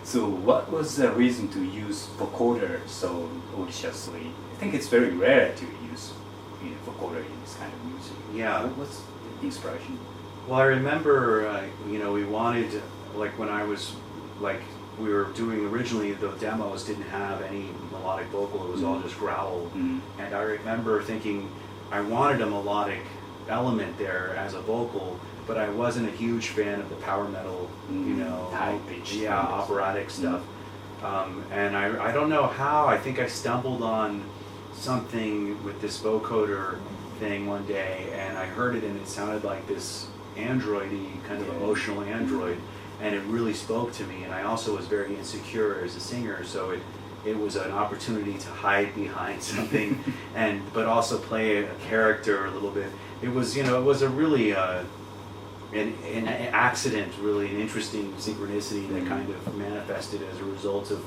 So what was the reason to use vocoder so audaciously? I think it's very rare to use vocoder in this kind of music. Yeah. What's the inspiration? Well, I remember, we wanted, like when I was, like we were doing originally, the demos didn't have any melodic vocal, it was all just growl. And I remember thinking I wanted a melodic element there as a vocal, but I wasn't a huge fan of the power metal, high pitch, operatic stuff. And I don't know how, I think I stumbled on something with this vocoder thing one day, and I heard it and it sounded like this android-y, kind of emotional android, and it really spoke to me. And I also was very insecure as a singer, so it was an opportunity to hide behind something, but also play a character a little bit. It was a really an accident, really an interesting synchronicity that kind of manifested as a result of,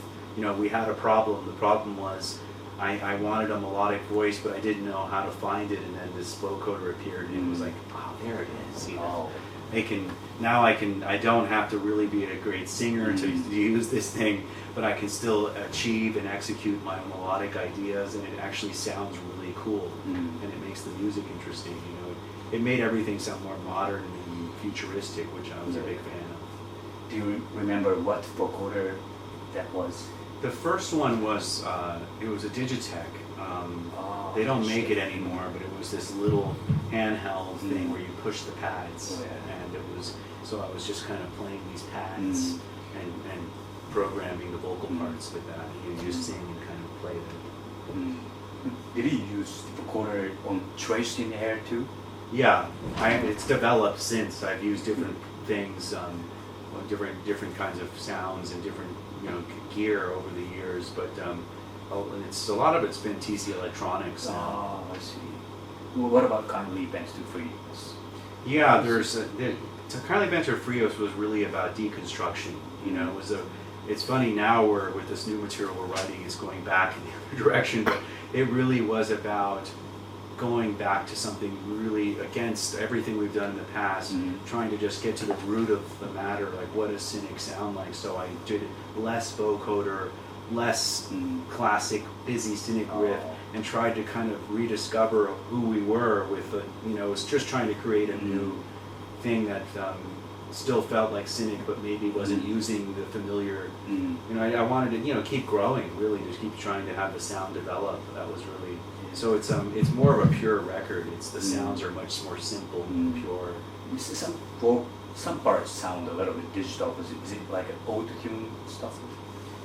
we had a problem. The problem was I wanted a melodic voice, but I didn't know how to find it, and then this vocoder appeared, and it was like, oh, there it is. I don't have to really be a great singer to use this thing, but I can still achieve and execute my melodic ideas, and it actually sounds really cool, and it makes the music interesting. It made everything sound more modern and futuristic, which I was a big fan of. Do you remember what vocoder that was? The first one was, it was a Digitech. They don't make it anymore, but it was this little handheld thing where you push the pads, and it was, so I was just kind of playing these pads and programming the vocal parts with that. You just sing and kind of play them. Did you use vocoder on Traced in Air too? Yeah, it's developed since. I've used different things, different kinds of sounds and different gear over the years, but it's a lot of it's been TC Electronics. Oh, I see. Well, what about Kindly Bent to Frios? Yeah, Kindly Bent to Frios was really about deconstruction. It's funny now with this new material we're writing, it's going back in the other direction, but it really was about going back to something really against everything we've done in the past, trying to just get to the root of the matter, like what does CYNIC sound like? So I did less vocoder, less classic busy CYNIC riff, and tried to kind of rediscover who we were with was just trying to create a new thing that still felt like CYNIC, but maybe wasn't using the familiar. I wanted to keep growing, really, just keep trying to have the sound develop. That was really. So it's more of a pure record. The sounds are much more simple and pure. Some parts sound a little bit digital. Is it like an auto-tune stuff?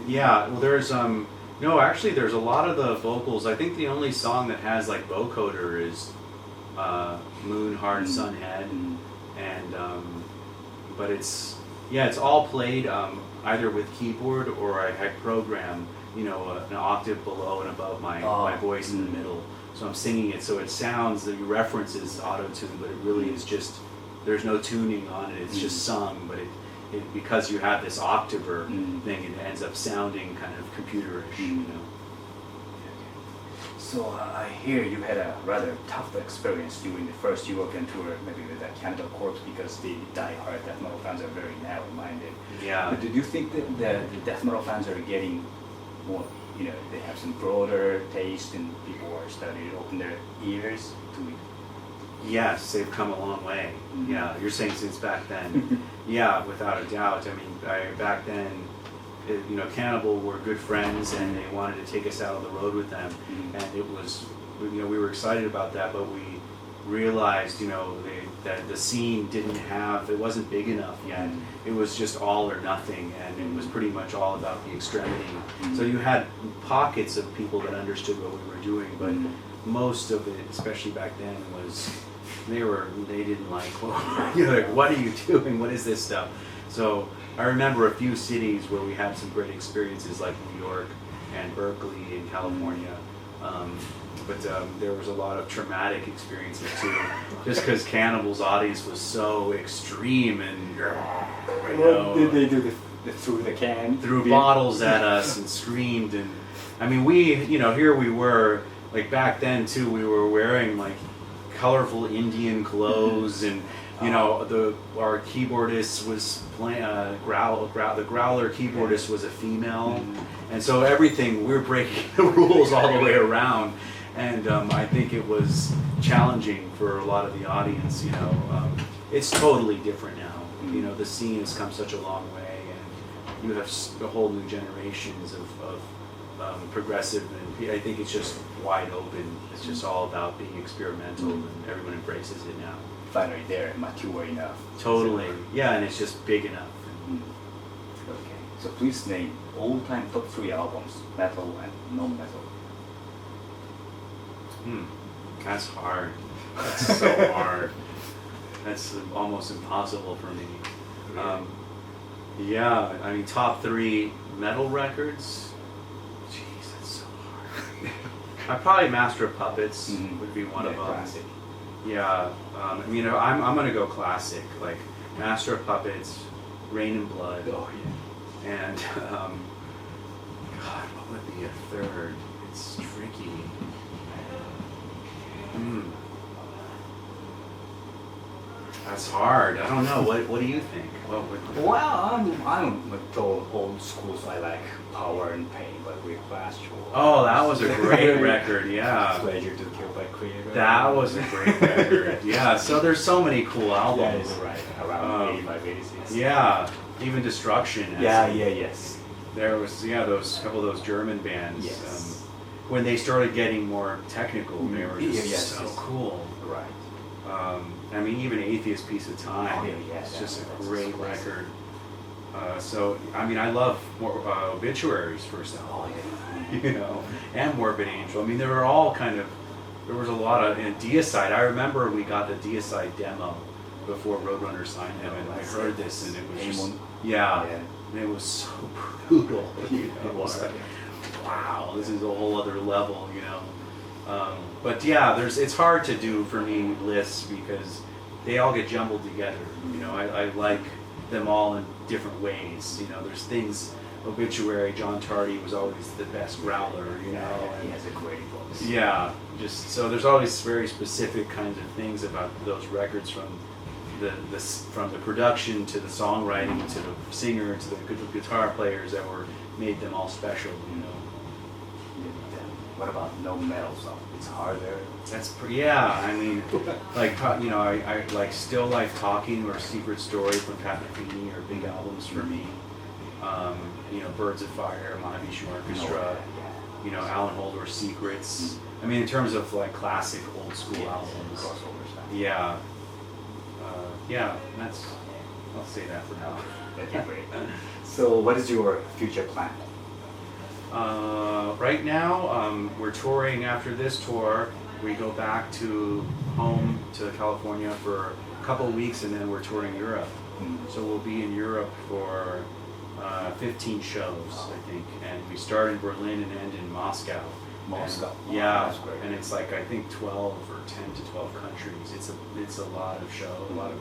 Yeah, well there's actually there's a lot of the vocals. I think the only song that has like vocoder is Moon Heart Sunhead, and but it's all played either with keyboard or I program an octave below and above my voice in the middle. So I'm singing it, so it sounds, the reference is auto-tune, but it really is just, there's no tuning on it, it's just sung, but it because you have this octaver thing, it ends up sounding kind of computerish, So I hear you had a rather tough experience during the first European tour, maybe with the Cannibal Corpse, because the die-hard death metal fans are very narrow-minded. Yeah. But do you think that the death metal fans are getting more, they have some broader taste and people are starting to open their ears to it? Yes, they've come a long way. Yeah, you're saying since back then. Yeah, without a doubt. I mean, back then, Cannibal were good friends and they wanted to take us out on the road with them. And it was, we were excited about that, but we realized, that the scene it wasn't big enough yet. It was just all or nothing, and it was pretty much all about the extremity. So you had pockets of people that understood what we were doing, but most of it, especially back then, was they didn't like, what are you doing? What is this stuff? So I remember a few cities where we had some great experiences, like New York and Berkeley in California. But there was a lot of traumatic experiences too, just because Cannibal's audience was so extreme and What did they do? They threw the can? Threw bottles at us and screamed, and I mean here we were, like back then too, we were wearing like colorful Indian clothes and You know, our keyboardist was playing the growler keyboardist was a female, and so everything we're breaking the rules all the way around, and I think it was challenging for a lot of the audience. You know, it's totally different now. You know, the scene has come such a long way, and you have a whole new generations of progressive, and I think it's just wide open. It's just all about being experimental, and everyone embraces it now. Finally there, mature enough. Totally, yeah, and it's just big enough. Okay, so please name all-time top 3 albums, metal and non-metal. That's hard. That's so hard. That's almost impossible for me. Yeah, I mean, top 3 metal records. Jeez, that's so hard. I'd probably Master of Puppets would be one of them. Classic. Yeah, you know, I'm gonna go classic, like Master of Puppets, Rain and Blood, and God, what would be a third? It's tricky. That's hard. I don't know. What do you think? Well, I'm with the old school, so I like Power and Pain, but with Clash. Oh, that was a great record. Yeah. Pleasure to Kill by Creator. That was a great record. Yeah. So there's so many cool albums. Yeah, right. Around 85, 86. Yeah. Even Destruction. Yes. There was those couple of those German bands. Yes. When they started getting more technical, they were just so yes. cool. Right. I mean, even Atheist Piece of Time. It's just a great record. So, I mean, I love Obituaries first album, you know, and Morbid Angel. I mean, there were all there was a lot of, and Deicide. I remember we got the Deicide demo before Roadrunner signed him, and I heard this, and it was just, and it was so brutal. You know, it was like, wow, this is a whole other level, you know. But yeah, it's hard to do for me lists because they all get jumbled together. You know, I like them all in different ways. You know, there's things. Obituary, John Tardy was always the best growler. You know, he has a great voice. Yeah, just so there's always very specific kinds of things about those records, from the production to the songwriting to the singer to the guitar players that made them all special. You know. What about no metal stuff? It's harder. I mean, like, you know, I still like Talking or Secret Story from Pat Metheny are big albums for me. You know, Birds of Fire, Mahavishnu Orchestra. You know, Alan Holder's Secrets. I mean, in terms of like classic old school albums. Yeah. I'll say that for now. That'd be great. So, what is your future plan? Right now, we're touring. After this tour, we go back to home to California for a couple of weeks, and then we're touring Europe. So we'll be in Europe for 15 shows, I think, and we start in Berlin and end in Moscow. That's great. And it's like, I think 12 or 10 to 12 countries. It's a lot of show, a lot of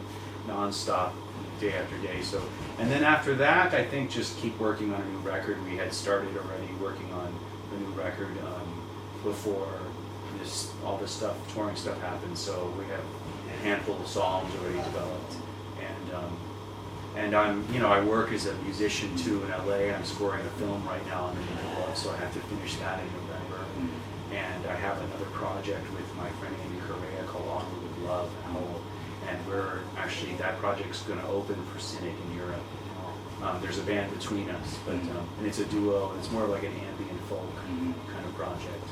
non-stop, day after day. So, and then after that, I think just keep working on a new record. We had started already working on the new record before all this stuff, touring stuff happened. So we have a handful of songs already developed, and I work as a musician too in LA. I'm scoring a film right now on the Love, so I have to finish that in November. And I have another project with my friend Amy Correa called Onward with Love, and we're actually, that project's going to open for CYNIC in Europe. There's a band between us, but and it's a duo, and it's more like an ambient folk kind of project.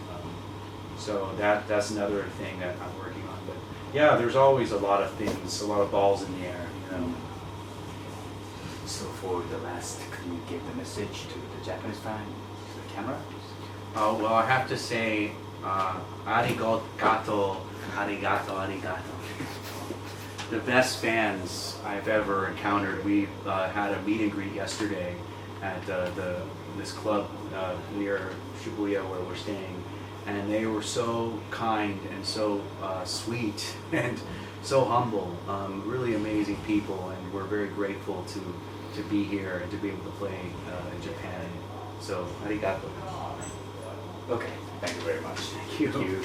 So that's another thing that I'm working on. But yeah, there's always a lot of things, a lot of balls in the air, you know. So for the last, can you give the message to the Japanese fan, to the camera? Oh, well, I have to say, arigato, arigato. The best fans I've ever encountered. We had a meet and greet yesterday at this club near Shibuya where we're staying, and they were so kind and so sweet and so humble. Really amazing people, and we're very grateful to be here and to be able to play in Japan. So, arigato. Okay, thank you very much. Thank you.